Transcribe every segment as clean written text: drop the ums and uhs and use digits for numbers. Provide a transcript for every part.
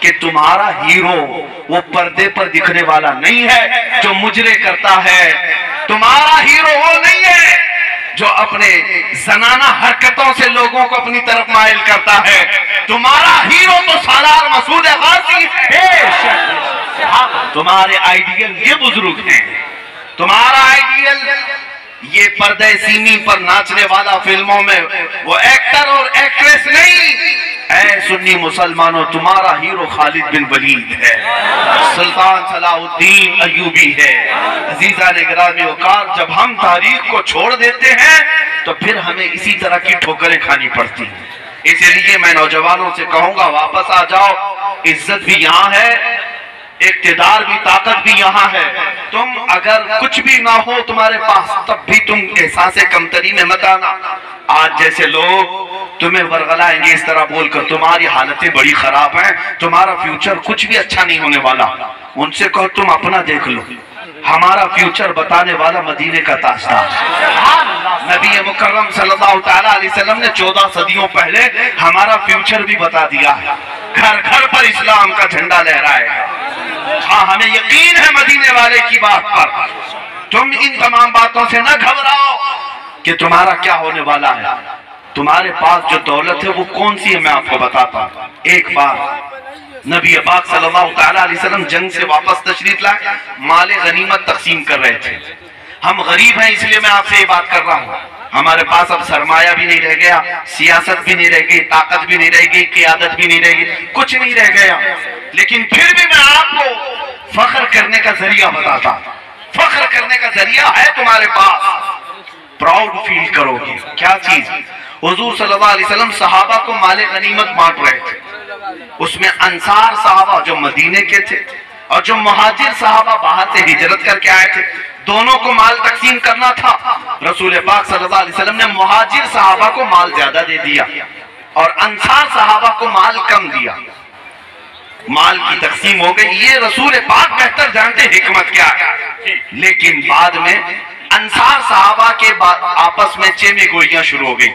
कि तुम्हारा हीरो वो पर्दे पर दिखने वाला नहीं है जो मुजरे करता है, तुम्हारा हीरो वो नहीं है जो अपने जनाना हरकतों से लोगों को अपनी तरफ माइल करता है, तुम्हारा हीरो तो सालार मसूद गाजी है। तुम्हारे आइडियल ये बुजुर्ग हैं, तुम्हारा आइडियल ये पर्दे सीनी पर नाचने वाला फिल्मों में वो एक्टर और एक्ट्रेस नहीं। ऐ सुन्नी मुसलमानों, तुम्हारा हीरो खालिद बिन वलीद है, सुल्तान सलाहुद्दीन अय्यूबी है। अजीजा ने गिरामी वकार, जब हम तारीख को छोड़ देते हैं तो फिर हमें इसी तरह की ठोकरें खानी पड़ती हैं। इसलिए मैं नौजवानों से कहूंगा, वापस आ जाओ, इज्जत भी यहाँ है, इक्तिदार भी, ताकत भी यहाँ है। तुम अगर कुछ भी ना हो तुम्हारे पास, तब भी तुम एहसास कमतरी में मत आना। आज जैसे लोग तुम्हें वरगलाएंगे इस तरह बोलकर, तुम्हारी हालतें बड़ी खराब हैं, तुम्हारा फ्यूचर कुछ भी अच्छा नहीं होने वाला, उनसे कहो तुम अपना देख लो। हमारा फ्यूचर बताने वाला मदीने का ताजदार नबी मुकर्रम सल्लल्लाहु तआला अलैहि वसल्लम ने 14 सदियों पहले हमारा फ्यूचर भी बता दिया है। घर घर पर इस्लाम का झंडा लहराएगा। हाँ, हमें यकीन है मदीने वाले की बात पर। तुम इन तमाम बातों से न घबराओ कि तुम्हारा क्या होने वाला है। तुम्हारे पास जो दौलत है वो कौन सी है, मैं आपको बताता हूँ। एक बार नबी पाक सल्लल्लाहु तआला अलैहि वसल्लम जंग से वापस तशरीफ लाए, माले गनीमत तकसीम कर रहे थे। हम गरीब हैं इसलिए मैं आपसे ये बात कर रहा हूँ। हमारे पास अब सरमाया भी नहीं रह गया, सियासत भी नहीं रह गई, ताकत भी नहीं रह गई, क़ियादत भी नहीं रह गई, कुछ नहीं रह गया। लेकिन फिर भी मैं आपको फख्र करने का जरिया बताता। फख्र करने का जरिया है तुम्हारे पास, प्राउड फील करोगे। क्या चीज? हुजूर सल्लल्लाहु अलैहि वसल्लम सहाबा को माले गनीमत बांट रहे थे। उसमें अंसार सहाबा जो मदीने के थे और जो मुहाजिर सहाबा बाहर से हिजरत करके आए थे, दोनों को माल तकसीम करना था। रसूल पाक सल्लल्लाहु अलैहि वसल्लम ने मुहाजिर सहाबा को माल ज्यादा दे दिया और अंसार सहाबा को माल कम दिया। माल की तकसीम हो गई। ये रसूल पाक बेहतर जानते हिकमत क्या है। लेकिन बाद में अंसार सहाबा के आपस में चेमे गोइयां शुरू हो गई।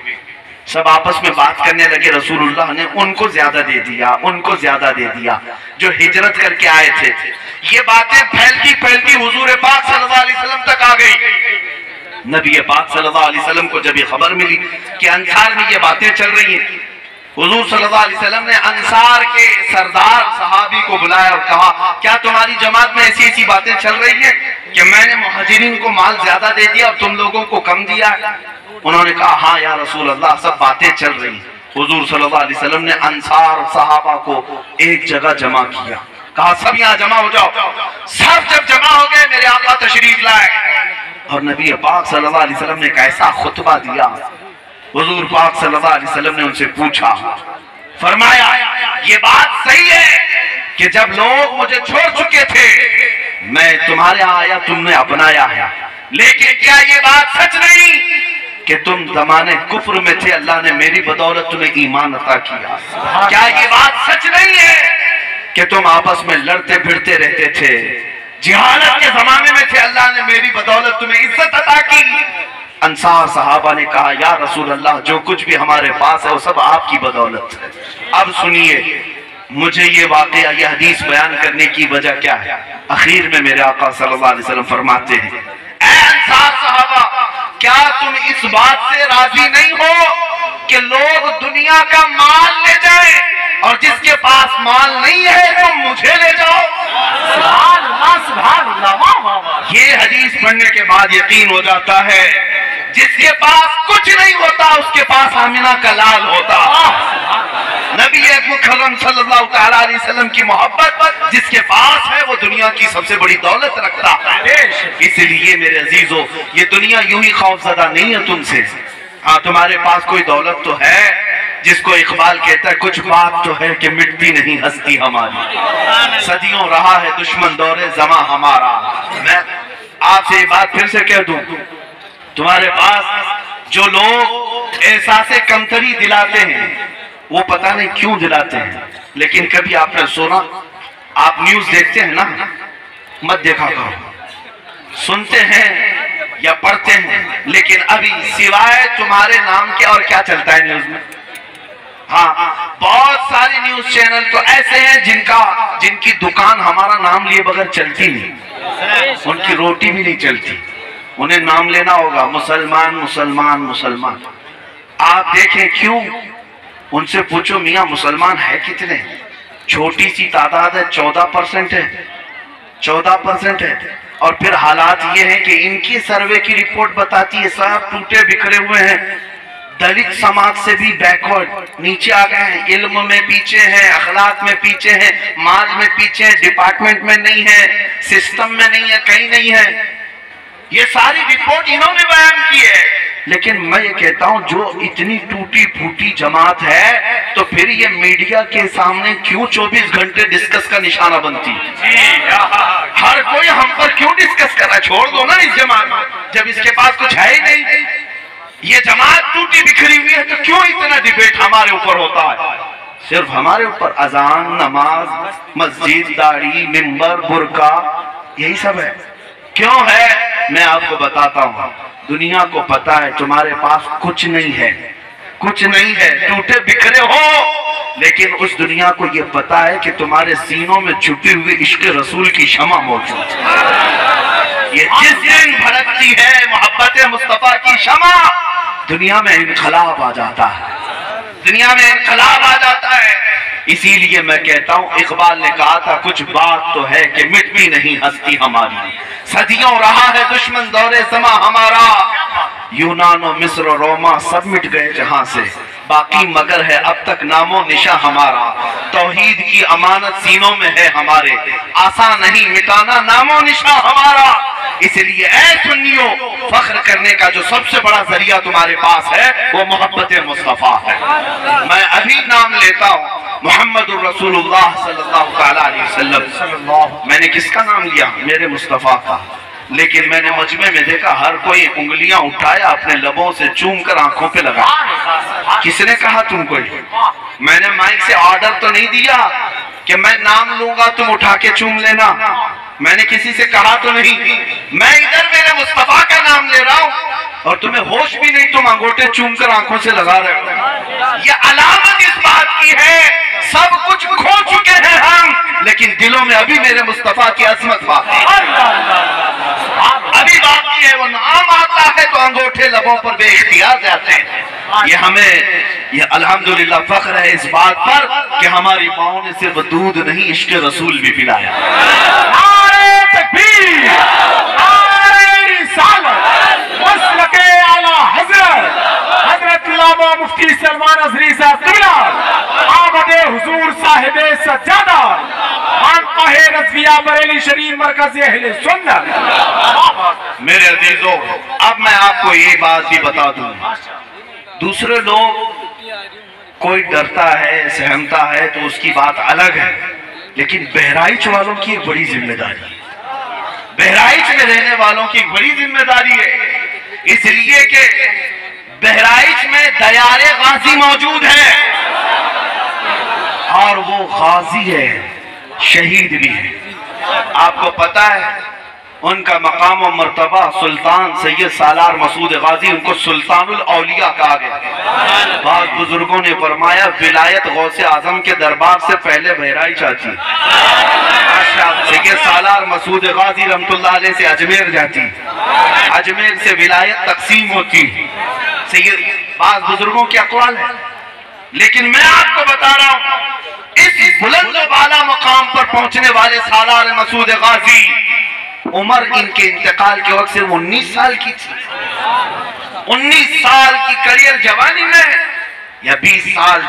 सब आपस में बात करने लगे, रसूलुल्लाह ने उनको ज्यादा दे दिया, उनको ज्यादा दे दिया जो हिजरत करके आए थे। ये बातें फैलती फैलती हुजूर पाक सल्लल्लाहु अलैहि वसल्लम तक आ गई। नबी पाक सल्लल्लाहु अलैहि वसल्लम को जब ये खबर मिली कि अंसार में ये बातें चल रही हैं, हुजूर सल्लल्लाहु अलैहि वसल्लम ने अंसार के सरदार सहाबी को बुलाया और कहा, क्या तुम्हारी जमात में ऐसी ऐसी बातें चल रही हैं कि मैंने मुहाजिरीन को माल ज्यादा दे दिया और तुम लोगों को कम दिया? उन्होंने कहा, हाँ या रसूल अल्लाह, सब बातें चल रही। हुजूर सल्लल्लाहु अलैहि वसल्लम ने अंसार सहाबा को एक जगह जमा किया, कहा सब यहाँ जमा हो जाओ। सब जब जमा हो गए, मेरे आका तशरीफ लाए और नबी पाक सल्लल्लाहु अलैहि वसल्लम ने कैसा खुतबा दिया। हुजूर पाक सल्लल्लाहु अलैहि वसल्लम ने उनसे पूछा, फरमाया, ये बात सही है कि जब लोग मुझे छोड़ चुके थे मैं तुम्हारे यहाँ आया, तुमने अपनाया है, लेकिन क्या ये बात सच नहीं कि तुम ज़माने कुफ्र में थे, अल्लाह ने मेरी बदौलत तुम्हें ईमान अता किया? क्या ये बात सच नहीं है कि तुम आपस में लड़ते भिड़ते रहते थे, जिहालत के जमाने में थे, अल्लाह ने मेरी बदौलत तुम्हें इज्जत अता की? अंसार सहाबा ने कहा, या रसूल अल्लाह, जो कुछ भी हमारे पास है वो सब आपकी बदौलत है। अब सुनिए, मुझे ये वाकया, ये हदीस बयान करने की वजह क्या है? आखिर में मेरे आका सल्लल्लाहु अलैहि वसल्लम फरमाते हैं, ऐ अंसार सहाबा, क्या तुम इस बात से राजी नहीं हो कि लोग दुनिया का माल ले जाएं और जिसके पास माल नहीं है तुम मुझे ले जाओ? सुभान अल्लाह, सुभान अल्लाह। ये हदीस पढ़ने के बाद यकीन हो जाता है, जिसके पास कुछ नहीं होता उसके पास आमिना का लाल होता। नबी मुकर्रम सल्लल्लाहु तआला अलैहि वसल्लम की मोहब्बत जिसके पास है वो दुनिया की सबसे बड़ी दौलत रखता है। इसलिए मेरे अजीजों, ये दुनिया यूं ही खौफजदा नहीं है तुमसे। हाँ, तुम्हारे पास कोई दौलत तो है जिसको इकबाल कहता है, कुछ बात तो है कि मिटती नहीं हस्ती हमारी, सदियों रहा है दुश्मन दौरे जमा हमारा। मैं आपसे ये बात फिर से कह दूं, तुम्हारे पास जो लोग एहसास कमतरी दिलाते हैं वो पता नहीं क्यों दिलाते हैं, लेकिन कभी आपने सुना, आप न्यूज देखते हैं ना, मत देखा करो, सुनते हैं या पढ़ते हैं, लेकिन अभी सिवाय तुम्हारे नाम के और क्या चलता है न्यूज में? हाँ, बहुत सारे न्यूज चैनल तो ऐसे हैं जिनकी दुकान हमारा नाम लिए बगैर चलती नहीं, उनकी रोटी भी नहीं चलती। उन्हें नाम लेना होगा मुसलमान मुसलमान मुसलमान। आप देखें क्यों? उनसे पूछो मियाँ मुसलमान है कितने? छोटी सी तादाद है, 14% है, 14% है। और फिर हालात ये हैं कि इनकी सर्वे की रिपोर्ट बताती है सब टूटे बिखरे हुए हैं, दलित समाज से भी बैकवर्ड नीचे आ गए हैं, इल्म में पीछे हैं, अखलाक में पीछे हैं, माल में पीछे हैं, डिपार्टमेंट में नहीं है, सिस्टम में नहीं है, कहीं नहीं है। ये सारी रिपोर्ट इन्होंने बयान की है। लेकिन मैं ये कहता हूं जो इतनी टूटी फूटी जमात है तो फिर ये मीडिया के सामने क्यों 24 घंटे डिस्कस का निशाना बनती? हर कोई हम पर क्यों डिस्कस कर रहा है? छोड़ दो ना इस जमात, जब इसके पास कुछ है ही नहीं। ये जमात टूटी बिखरी हुई है तो क्यों इतना डिबेट हमारे ऊपर होता है? सिर्फ हमारे ऊपर अजान, नमाज, मस्जिद, दाढ़ी, मिंबर, बुर्का, यही सब है। क्यों है? मैं आपको बताता हूँ। दुनिया को पता है तुम्हारे पास कुछ नहीं है, कुछ नहीं है, टूटे बिखरे हो, लेकिन उस दुनिया को ये पता है कि तुम्हारे सीनों में छुपी हुई इश्क रसूल की शमा मौजूद है। ये जिस दिन भड़कती है मोहब्बत मुस्तफा की शमा, दुनिया में इनकलाब आ जाता है, दुनिया में इनकलाब आ जाता है। इसीलिए मैं कहता हूँ, इकबाल ने कहा था कुछ बात तो है कि मिटती नहीं हस्ती हमारी, सदियों रहा है दुश्मन दौरे समा हमारा, यूनान और मिस्र और रोमा सब मिट गए जहां से, बाकी मगर है अब तक नामो निशा हमारा, तौहीद की अमानत सीनों में है हमारे, आसान नहीं मिटाना नामो निशा हमारा। इसलिए ऐ सुन्नियों, फख्र करने का जो सबसे बड़ा जरिया तुम्हारे पास है वो मोहब्बत मुस्तफा है। मैं अभी नाम लेता हूँ मुहम्मदुर रसूलुल्लाह सल्लल्लाहु अलैहि वसल्लम। मैंने किसका नाम लिया? मेरे मुस्तफा का। लेकिन मैंने मजमे में देखा हर कोई उंगलियां उठाया, अपने लबों से चूम कर आंखों पे लगा। किसने कहा तुमको? मैंने माइक से ऑर्डर तो नहीं दिया कि मैं नाम लूंगा तुम उठा के चूम लेना, मैंने किसी से कहा तो नहीं। मैं इधर मेरे मुस्तफा का नाम ले रहा हूँ और तुम्हें होश भी नहीं, तुम अंगूठे चूम कर आंखों से लगा रहे हो। ये अलामत इस बात की है सब कुछ खो चुके हैं हम, लेकिन दिलों में अभी मेरे मुस्तफा की अजमत बाकी है, अभी बाकी है। वो नाम आता है तो अंगूठे लबों पर बेइख्तियार जाते हैं। ये हमें ये अल्हम्दुलिल्लाह फख्र है इस बात पर कि हमारी माओ ने सिर्फ दूध नहीं इश्क रसूल भी पिलाया। नारे तकबीर, नारे रिसालत, मसलके आला हज़रत हज़रत अल्लामा मुफ्ती सलमान अज़हरी साहब क़िबला, आमदे हुजूर साहिबे सज्जादा, खानकाहे रज़विया बरेली शरीफ मरकज़ अहले सुन्नत। मेरे अजीजों, अब मैं आपको ये बात भी बता दूं, दूसरे लोग कोई डरता है, सहमता है तो उसकी बात अलग है, लेकिन बहराइच वालों की एक बड़ी जिम्मेदारी, बहराइच में रहने वालों की एक बड़ी जिम्मेदारी है। इसलिए कि बहराइच में दयारे गाजी मौजूद है और वो गाजी है, शहीद भी है। आपको पता है उनका मकाम और मर्तबा सुल्तान सैयद सालार मसूद गाजी, उनको सुल्तानुल औलिया कहा गया। बाद बुजुर्गों ने फरमाया विलायत गौसे आजम के दरबार से पहले बहराइच आती, सैयद सालार मसूद गाजी रहमतुल्लाह अलैह से अजमेर जाती, अजमेर से विलायत तकसीम होती। सैयद बाद बुजुर्गों के अक़वाल है, लेकिन मैं आपको बता रहा हूं इस बुलंद वाला मकाम पर पहुंचने वाले सालार मसूद गाजी, उम्र इनके इंतकाल के वक्त सिर्फ 19 साल की थी। 19 साल की करियर जवानी में या 20 साल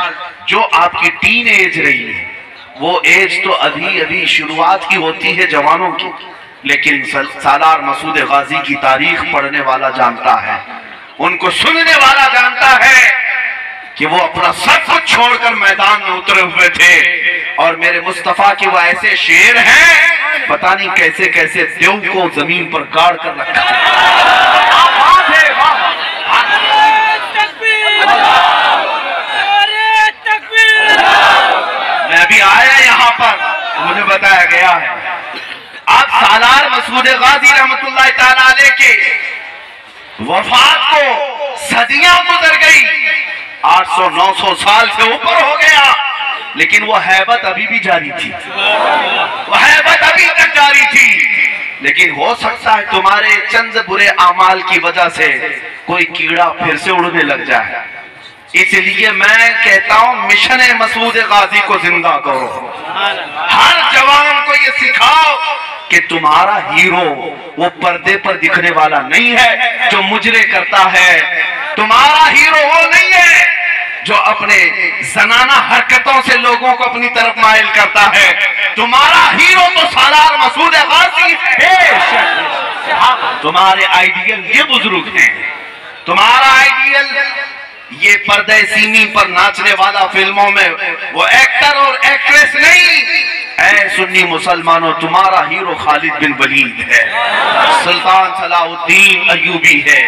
जो आपकी टीन एज रही है, वो एज तो अभी अभी शुरुआत की होती है जवानों की। लेकिन सालार मसूद गाजी की तारीख पढ़ने वाला जानता है, उनको सुनने वाला जानता है कि वो अपना सब कुछ छोड़कर मैदान में उतरे हुए थे। और मेरे मुस्तफा के वो ऐसे शेर हैं, पता नहीं कैसे कैसे देव को जमीन पर गाड़ कर रखा है। मैं अभी आया यहाँ पर, मुझे बताया गया है आप सालार मसूद गाजी रहमतुल्लाह ताला अलैह के वफात को सदियां गुजर गई 800-900 साल से ऊपर हो गया, लेकिन वो हैबत अभी भी जारी थी, वो हैबत अभी तक जारी थी। लेकिन हो सकता है तुम्हारे चंद बुरे अमाल की वजह से कोई कीड़ा फिर से उड़ने लग जाए। इसलिए मैं कहता हूं मिशन मसूद गाजी को जिंदा करो। हर जवान को ये सिखाओ कि तुम्हारा हीरो वो पर्दे पर दिखने वाला नहीं है जो मुजरे करता है। तुम्हारा हीरो वो नहीं है जो अपने जनाना हरकतों से लोगों को अपनी तरफ माइल करता है। तुम्हारा हीरो तो सालार मसूद गाजी है। तुम्हारे आइडियल ये बुजुर्ग हैं, तुम्हारा आइडियल ये पर्दे सीनी पर नाचने वाला फिल्मों में वो एक्टर और एक्ट्रेस नहीं। ऐ सुन्नी मुसलमानों, तुम्हारा हीरो खालिद बिन वलीद है, सुल्तान सलाहुद्दीन अय्यूबी है।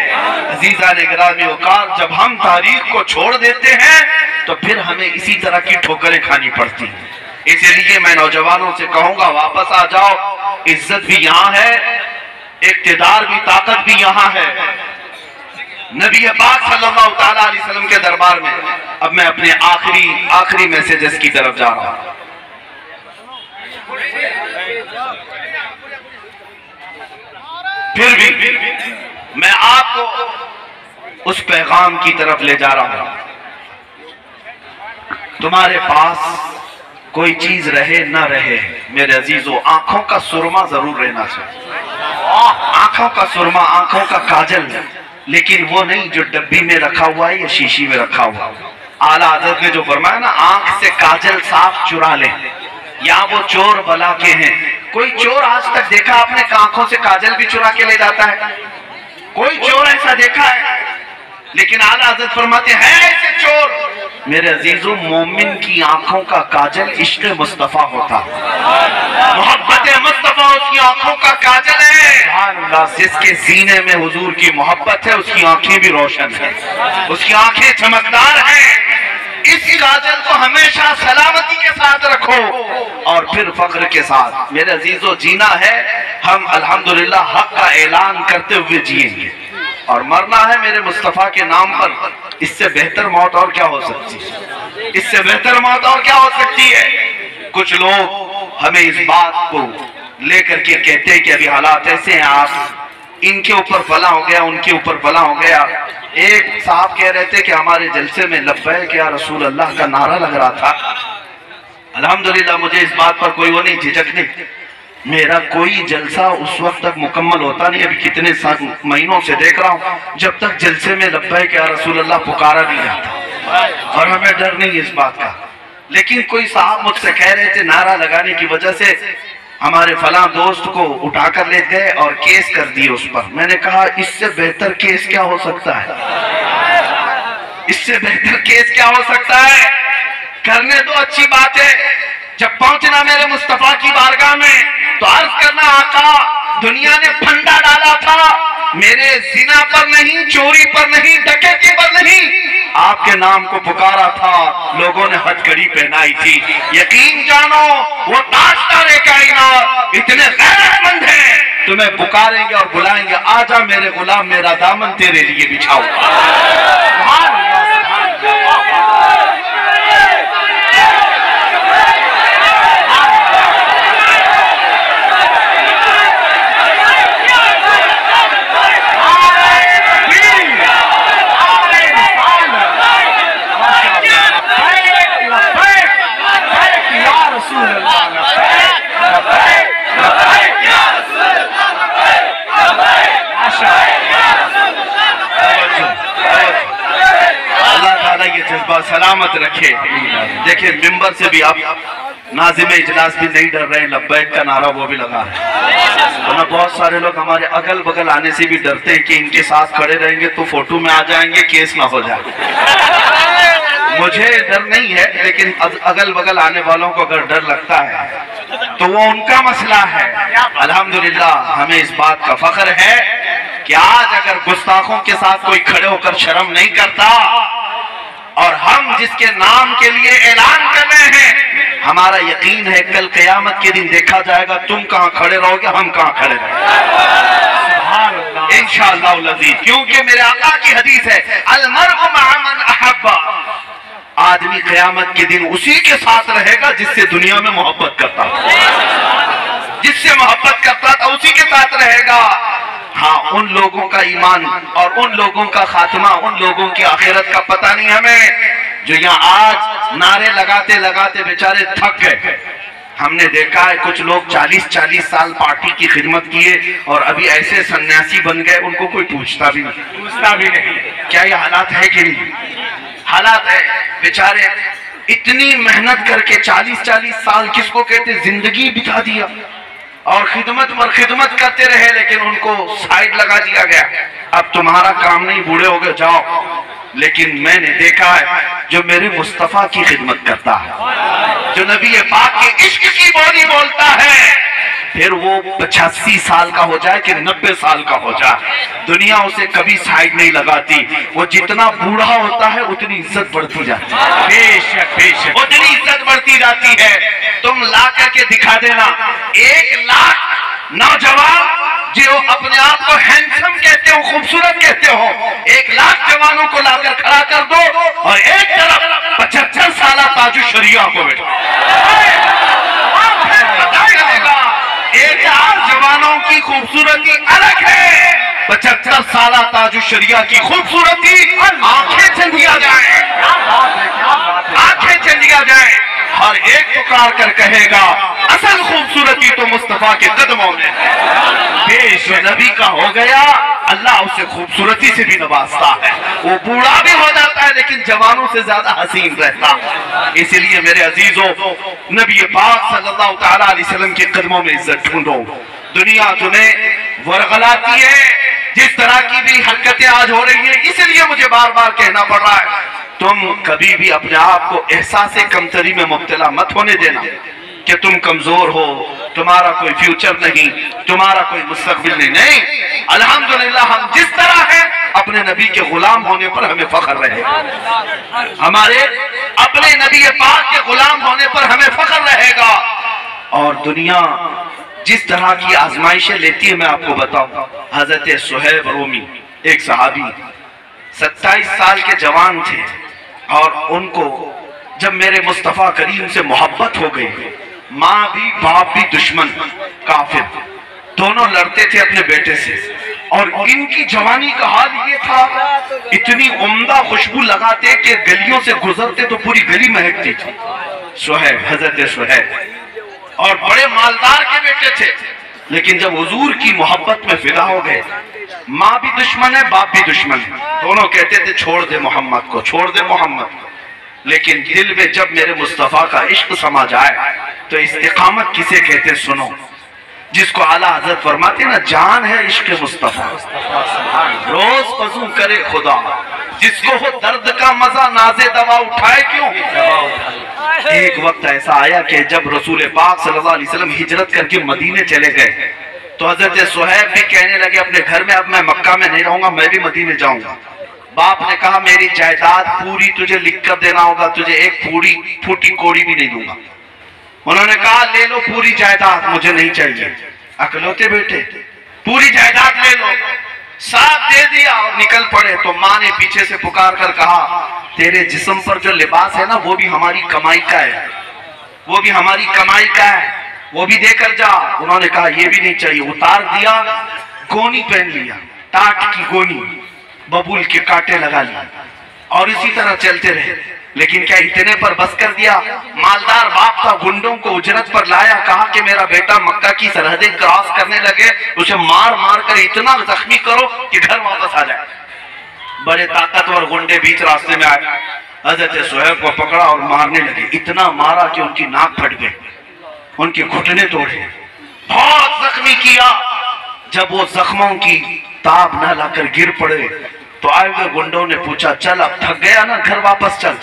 अजीजा ने गिरामी औकार, जब हम तारीख को छोड़ देते हैं तो फिर हमें इसी तरह की ठोकरें खानी पड़ती हैं। इसलिए मैं नौजवानों से कहूंगा वापस आ जाओ। इज्जत भी यहाँ है, इक्तिदार भी, ताकत भी यहाँ है। नबी पाक सल्लल्लाहु ताला अलैहि वसल्लम के दरबार में अब मैं अपने आखिरी मैसेजेस की तरफ जा रहा हूं। फिर भी मैं आपको उस पैगाम की तरफ ले जा रहा हूं। तुम्हारे पास कोई चीज रहे ना रहे मेरे अजीजों, आंखों का सुरमा जरूर रहना चाहिए। आंखों का सुरमा, आंखों का काजल, लेकिन वो नहीं जो डब्बी में रखा हुआ है या शीशी में रखा हुआ है। आला हज़रत ने जो फरमाया ना, आंख से काजल साफ चुरा ले, या वो चोर बला के हैं। कोई चोर आज तक देखा आपने आंखों से काजल भी चुरा के ले जाता है? कोई चोर ऐसा देखा है? लेकिन आला हज़रत फरमाते हैं ऐसे चोर। मेरे अजीजों, मोमिन की आंखों का काजल इश्क़ मुस्तफा होता, मोहब्बत मुस्तफा उसकी आंखों का काजल है। जिसके सीने में हुजूर की मोहब्बत है उसकी आंखें भी रोशन है, उसकी आंखें चमकदार हैं। इस काजल को हमेशा सलामती के साथ रखो और फिर फख्र के साथ। मेरे अजीजों, जीना है, हम अल्हम्दुलिल्लाह हक का ऐलान करते हुए जिएंगे और मरना है मेरे मुस्तफा के नाम पर। इससे बेहतर मौत और क्या हो सकती है? इससे बेहतर मौत और क्या हो सकती है? कुछ लोग हमें इस बात को लेकर के कहते हैं कि अभी हालात ऐसे हैं, आप इनके ऊपर फला हो गया, उनके ऊपर फला हो गया। एक साहब कह रहे थे कि हमारे जलसे में लब्बैक या रसूल अल्लाह का नारा लग रहा था। अल्हम्दुलिल्लाह मुझे इस बात पर कोई वो नहीं, झिझक नहीं। मेरा कोई जलसा उस वक्त तक मुकम्मल होता नहीं, अभी कितने महीनों से देख रहा हूँ, जब तक जलसे में लब्बैक या रसूल अल्लाह पुकारा नहीं जाता। और हमें डर नहीं इस बात का। लेकिन कोई साहब मुझसे कह रहे थे नारा लगाने की वजह से हमारे फलां दोस्त को उठाकर ले गए और केस कर दिए उस पर। मैंने कहा इससे बेहतर केस क्या हो सकता है? इससे बेहतर केस क्या हो सकता है? करने दो, अच्छी बात है। जब पहुंचना मेरे मुस्तफा की बारगाह में तो अर्ज करना, आका दुनिया ने फंडा डाला था मेरे जिना पर नहीं, चोरी पर नहीं, डकैती पर नहीं, आपके नाम को पुकारा था, लोगों ने हथकड़ी पहनाई थी। यकीन जानो वो ताजदार कायनात इतने गैरतमंद हैं, तुम्हें पुकारेंगे और बुलाएंगे, आजा मेरे गुलाम, मेरा दामन तेरे लिए बिछाओ। सलामत रखे। देखिए मिंबर से भी आप नाज़िम इजलास भी नहीं डर रहे, लब्बैक का नारा वो भी लगा है। तो बहुत सारे लोग हमारे अगल बगल आने से भी डरते हैं कि इनके साथ खड़े रहेंगे तो फोटो में आ जाएंगे, केस ना हो जाए। मुझे डर नहीं है, लेकिन अगल बगल आने वालों को अगर डर लगता है तो वो उनका मसला है। अल्हम्दुलिल्लाह हमें इस बात का फख्र है कि आज अगर गुस्ताखों के साथ कोई खड़े होकर शर्म नहीं करता और हम जिसके नाम के लिए ऐलान कर रहे हैं, हमारा यकीन है कल क़यामत के दिन देखा जाएगा तुम कहां खड़े रहोगे, हम कहां खड़े रहेंगे। इंशाअल्लाह लजीज, क्योंकि मेरे आका की हदीस है, अल मर्उ मअ मन अहब्बा, आदमी क़यामत के दिन उसी के साथ रहेगा जिससे दुनिया में मोहब्बत करता था, जिससे मोहब्बत करता था उसी के साथ रहेगा। हाँ, उन लोगों का ईमान और उन लोगों का खात्मा, उन लोगों की आखिरत का पता नहीं हमें, जो यहाँ आज नारे लगाते लगाते बेचारे थक गए। हमने देखा है कुछ लोग 40-40 साल पार्टी की खिदमत किए और अभी ऐसे सन्यासी बन गए, उनको कोई पूछता भी नहीं। क्या ये हालात है कि नहीं? हालात है। बेचारे इतनी मेहनत करके 40-40 साल, किसको कहते, जिंदगी बिता दिया और खिदमत करते रहे, लेकिन उनको साइड लगा दिया गया। अब तुम्हारा काम नहीं, बूढ़े हो गए, जाओ। लेकिन मैंने देखा है जो मेरे मुस्तफा की खिदमत करता है, जो नबी पाक के इश्क की बोली बोलता है, फिर वो 85 साल का हो जाए कि 90 साल का हो जाए, दुनिया उसे कभी साइड नहीं लगाती। वो जितना बूढ़ा होता है उतनी इज्जत बढ़ती जाती है, बेशक उतनी इज्जत बढ़ती जाती है। तुम ला करके दिखा देना 1 लाख नौजवान जो अपने आप को हैंडसम कहते हो, खूबसूरत कहते हो, 1 लाख जवानों को लाकर खड़ा कर दो और एक तरफ 75 साल ताजु शरिया को बैठा, 1 लाख जवानों की खूबसूरती अलग है, 75 साल ताजु शरिया की खूबसूरती आंखें चंदिया जाए, आंखें चंदिया जाए। हर एक पुकार कर कहेगा असल खूबसूरती तो मुस्तफा के कदमों में है। जो नबी का हो गया, अल्लाह उसे खूबसूरती से भी नवाजता है। वो बूढ़ा भी हो जाता है लेकिन जवानों से ज्यादा हसीन रहता है। इसलिए मेरे अजीजों, नबी पाक सल्लल्लाहु तआला अलैहि वसल्लम के कदमों में इज्जत ढूंढो। दुनिया तुम्हें वरगलाती है, जिस तरह की भी हरकतें आज हो रही है, इसलिए मुझे बार बार कहना पड़ रहा है, तुम कभी भी अपने आप को एहसास कमतरी में मुब्तला मत होने देना कि तुम कमजोर हो, तुम्हारा कोई फ्यूचर नहीं, तुम्हारा कोई मुस्तकबिल नहीं। अल्हम्दुलिल्लाह हम जिस तरह है, अपने नबी के गुलाम होने पर हमें फख्र रहेगा, हमारे अपने नबी पाक के गुलाम होने पर हमें फख्र रहेगा। और दुनिया जिस तरह की आजमाइशें लेती है, मैं आपको बताऊं, हजरत सुहैब रोमी एक सहाबी 27 साल के जवान थे और उनको जब मेरे मुस्तफा करीम से मोहब्बत हो गई, माँ भी बाप भी दुश्मन काफिर, दोनों लड़ते थे अपने बेटे से, और इनकी जवानी का हाल ये था, इतनी उम्दा खुशबू लगाते कि गलियों से गुजरते तो पूरी गली महकती थी। सुहैब, हजरत सुहैब, और बड़े मालदार के बेटे थे, लेकिन जब हुजूर की मोहब्बत में फिदा हो गए, माँ भी दुश्मन है, बाप भी दुश्मन है, दोनों कहते थे छोड़ दे मोहम्मद को, छोड़ दे मोहम्मद को। लेकिन दिल में जब मेरे मुस्तफा का इश्क समा जाए तो इस्तिकामत किसे कहते, सुनो, जिसको आला हजरत फरमाते ना, जान है इश्क मुस्तफा, रोज वजू करे खुदा, जिसको हो दर्द का मजा नाज़े दवा उठाए क्यों। एक वक्त ऐसा आया कि जब रसूल पाक सल्लल्लाहु अलैहि वसल्लम हिजरत करके मदीने चले गए, तो हजरत सुहैब भी कहने लगे अपने घर में, अब मैं मक्का में नहीं रहूंगा, मैं भी मदीने जाऊंगा। बाप ने कहा मेरी जायदाद पूरी तुझे लिख कर देना होगा, तुझे एक फूटी कोड़ी भी नहीं दूंगा। उन्होंने कहा ले लो पूरी जायदाद, मुझे नहीं चाहिए। अकलौते बेटे, पूरी जायदाद ले लो। साथ दे दिया और निकल पड़े। तो माँ ने पीछे से पुकार कर कहा तेरे जिस्म पर जो लिबास है ना, वो भी हमारी कमाई का है, वो भी हमारी कमाई का है, वो भी देकर जा। उन्होंने कहा ये भी नहीं चाहिए। उतार दिया, गोनी पहन लिया, टाट की गोनी, बबूल के कांटे लगा लिए और इसी तरह चलते रहे। लेकिन क्या इतने पर बस कर दिया? मालदार बाप का गुंडों को उजरत पर लाया, कहा कि मेरा बेटा मक्का की सरहदें क्रॉस करने लगे, उसे मार मार कर इतना जख्मी करो कि घर वापस आ जाए। बड़े ताकतवर गुंडे बीच रास्ते में आए, हजरत सुहैब को पकड़ा और मारने लगे। इतना मारा कि उनकी नाक फट गई, उनके घुटने तोड़े, बहुत जख्मी किया। जब वो जख्मों की ताब न लाकर गिर पड़े तो आए हुए गुंडों ने पूछा चल अब थक गया ना, घर वापस चल।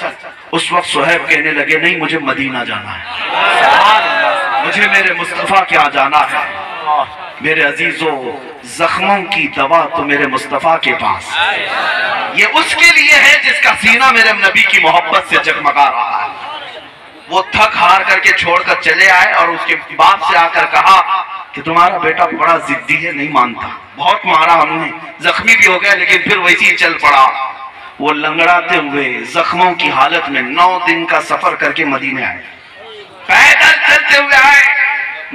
उस वक्त सुहैब कहने लगे नहीं, मुझे मदीना जाना है, मुझे मेरे मुस्तफा के यहाँ जाना है। मेरे अजीजों, जख्मों की दवा तो मेरे मुस्तफा के पास, ये उसके लिए है जिसका सीना मेरे नबी की मोहब्बत से जगमगा रहा है। वो थक हार करके छोड़कर चले आए और उसके बाप से आकर कहा कि तुम्हारा बेटा बड़ा जिद्दी है, नहीं मानता, बहुत मारा हमने, जख्मी भी हो गया लेकिन फिर वैसे ही चल पड़ा। वो लंगड़ाते हुए जख्मों की हालत में 9 दिन का सफर करके मदीने आए, पैदल चलते हुए आए।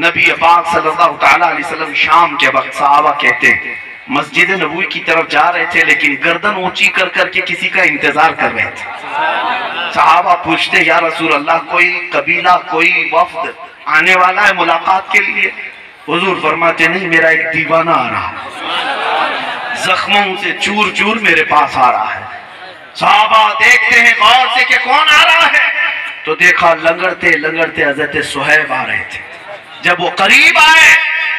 नबी पाक सल्लल्लाहु अलैहि वसल्लम शाम के वक्त सहाबा कहते हैं मस्जिद नबवी की तरफ जा रहे थे, लेकिन गर्दन ऊंची कर करके किसी का इंतजार कर रहे थे। सहाबा पूछते या रसूल अल्लाह, कोई कबीला कोई वफ्द आने वाला है मुलाकात के लिए? हुजूर फरमाते नहीं, मेरा एक दीवाना आ रहा, जख्मों से चूर चूर मेरे पास आ रहा है। सहाबा देखते हैं गौर से कि कौन आ रहा है, तो देखा लंगड़ते लंगड़ते हजरत सुहैब आ रहे थे। जब वो करीब आए,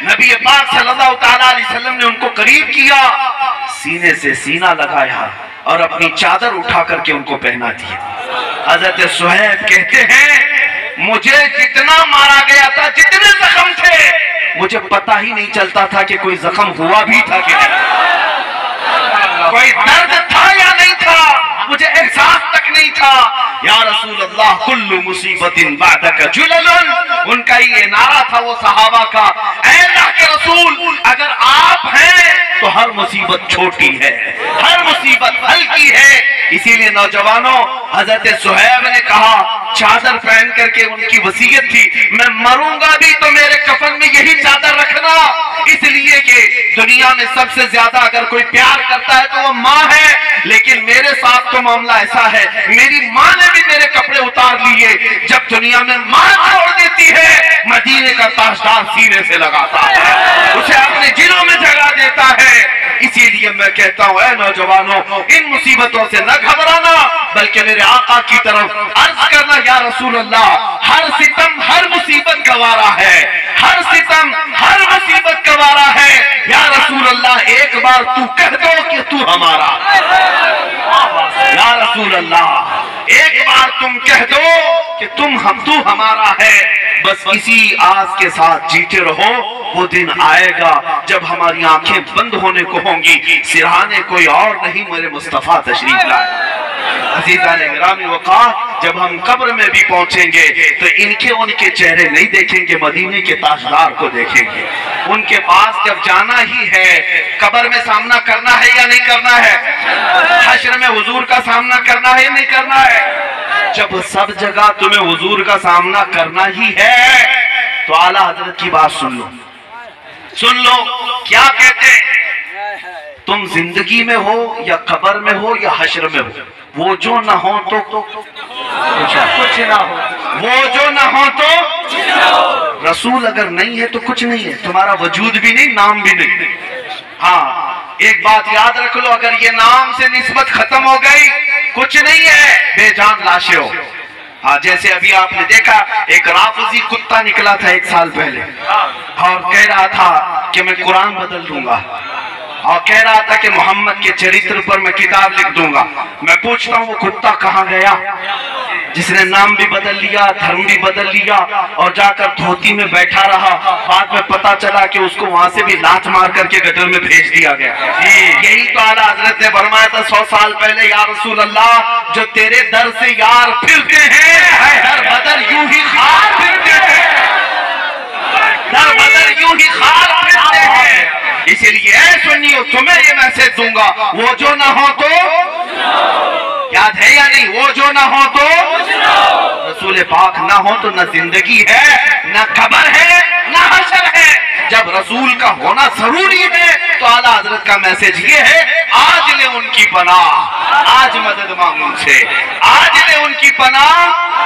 नबी पाक सल्लल्लाहु अलैहि वसल्लम ने उनको करीब किया, सीने से सीना लगाया और अपनी चादर उठा करके उनको पहना दिया। हजरत सुहैब कहते हैं मुझे जितना मारा गया था, जितने जख्म थे, मुझे पता ही नहीं चलता था कि कोई जख्म हुआ भी था कि नहीं, कोई दर्द था या नहीं था, मुझे एहसास तक नहीं था। या रसूल अल्लाह कुल्लु मुसीबतिन बादक जुललन, उनका ये नारा था वो सहाबा का, ऐ अल्लाह के रसूल अगर आप हैं तो हर मुसीबत छोटी है, हर मुसीबत हल्की है। इसीलिए नौजवानों, हजरत सुहैब ने कहा, चादर पहन करके उनकी वसीयत थी, मैं मरूंगा भी तो मेरे कफन में यही चादर रखना, इसलिए कि दुनिया में सबसे ज्यादा अगर कोई प्यार करता है तो वो माँ है, लेकिन मेरे साथ तो मामला ऐसा है, मेरी माँ ने भी मेरे कपड़े उतार लिए। जब दुनिया में माँ छोड़ देती है, मदीने का ताजदार सीने से लगाता है, उसे अपने जिलों में जगा देता है। इसीलिए मैं कहता हूँ, ऐ नौजवानों, इन मुसीबतों से न घबराना, बल्कि मेरे आका की तरफ अर्ज करना, या रसूल अल्लाह हर सितम हर मुसीबत गवारा है, हर सितम हर मुसीबत गवारा है। या रसूल अल्लाह एक बार तू कह दो कि तू हमारा, या रसूल अल्लाह एक बार तुम कह दो कि तू हमारा है। बस इसी आस के साथ जीते रहो, वो दिन आएगा जब हमारी आंखें बंद होने को होंगी, सिरहाने कोई और नहीं मेरे मुस्तफा तशरीफ लाए। अज़ीज़ान इकराम वक़ार, जब हम कब्र में भी पहुंचेंगे तो उनके चेहरे नहीं देखेंगे, मदीने के ताजदार को देखेंगे। उनके पास जब जाना ही है, कब्र में सामना करना है या नहीं करना है, हश्र में हुजूर का सामना करना है या नहीं करना है, जब सब जगह तुम्हें हुजूर का सामना करना ही है तो आला हजरत की बात सुन लो क्या कहते हैं, तुम जिंदगी में हो या कब्र में हो या हश्र में हो, वो जो ना हो तो कुछ ना हो, वो जो ना हो तो रसूल अगर नहीं है तो कुछ नहीं है, तुम्हारा वजूद भी नहीं, नाम भी नहीं। हाँ, एक बात याद रख लो, अगर ये नाम से निस्बत खत्म हो गई, कुछ नहीं है, बेजान लाशें हो। हाँ, जैसे अभी आपने देखा एक राफजी कुत्ता निकला था 1 साल पहले और कह रहा था कि मैं कुरान बदल दूंगा, और कह रहा था कि मोहम्मद के चरित्र पर मैं किताब लिख दूंगा। मैं पूछता हूँ वो कुत्ता कहाँ गया, जिसने नाम भी बदल लिया, धर्म भी बदल लिया और जाकर धोती में बैठा रहा। बाद में पता चला कि उसको वहां से भी लात मार करके गटर में भेज दिया गया। यही तो आला हजरत ने फरमाया था 100 साल पहले, या रसूल अल्लाह जो तेरे दर से यार फिरते हैं, दर बदर यूं ही खार फिरते हैं, दर बदर यूं ही खार फिरते हैं। इसीलिए सुनियो, तुम्हें ये मैसेज दूंगा, वो जो ना हो तो, याद है या नहीं, वो जो ना हो तो रसूल पाक ना हो तो न जिंदगी है, न कब्र है, न हश्र है। जब रसूल का होना जरूरी है तो आला हजरत का मैसेज ये है, आज ले उनकी पनाह, आज मदद मांग उनसे, आज ले उनकी पनाह,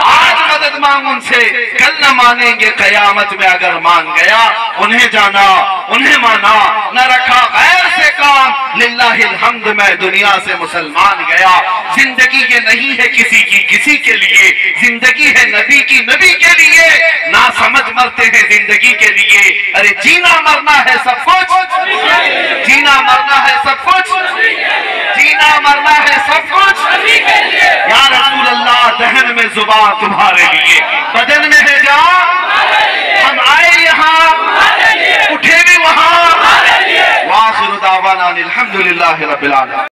आज मदद मांग उनसे। कल न मानेंगे कयामत में, अगर मान गया उन्हें जाना, उन्हें माना, न रखा गैर से काम, लिल्लाहिल हम्द मैं दुनिया से मुसलमान गया। जिंदगी ये नहीं है किसी की किसी के लिए, जिंदगी है नबी की नबी के लिए। ना समझ मरते हैं जिंदगी के लिए, अरे जीना मरना है सब कुछ, जीना मरना है सब कुछ, जीना मरना है सब कुछ। या रसूल अल्लाह दहन में जुबान तुम्हारे लिए, बदन में है जान, हम आए यहाँ उठे भी वहाँ। वाखिर दावाना अल्हम्दुलिल्लाहि रब्बिल आलमीन।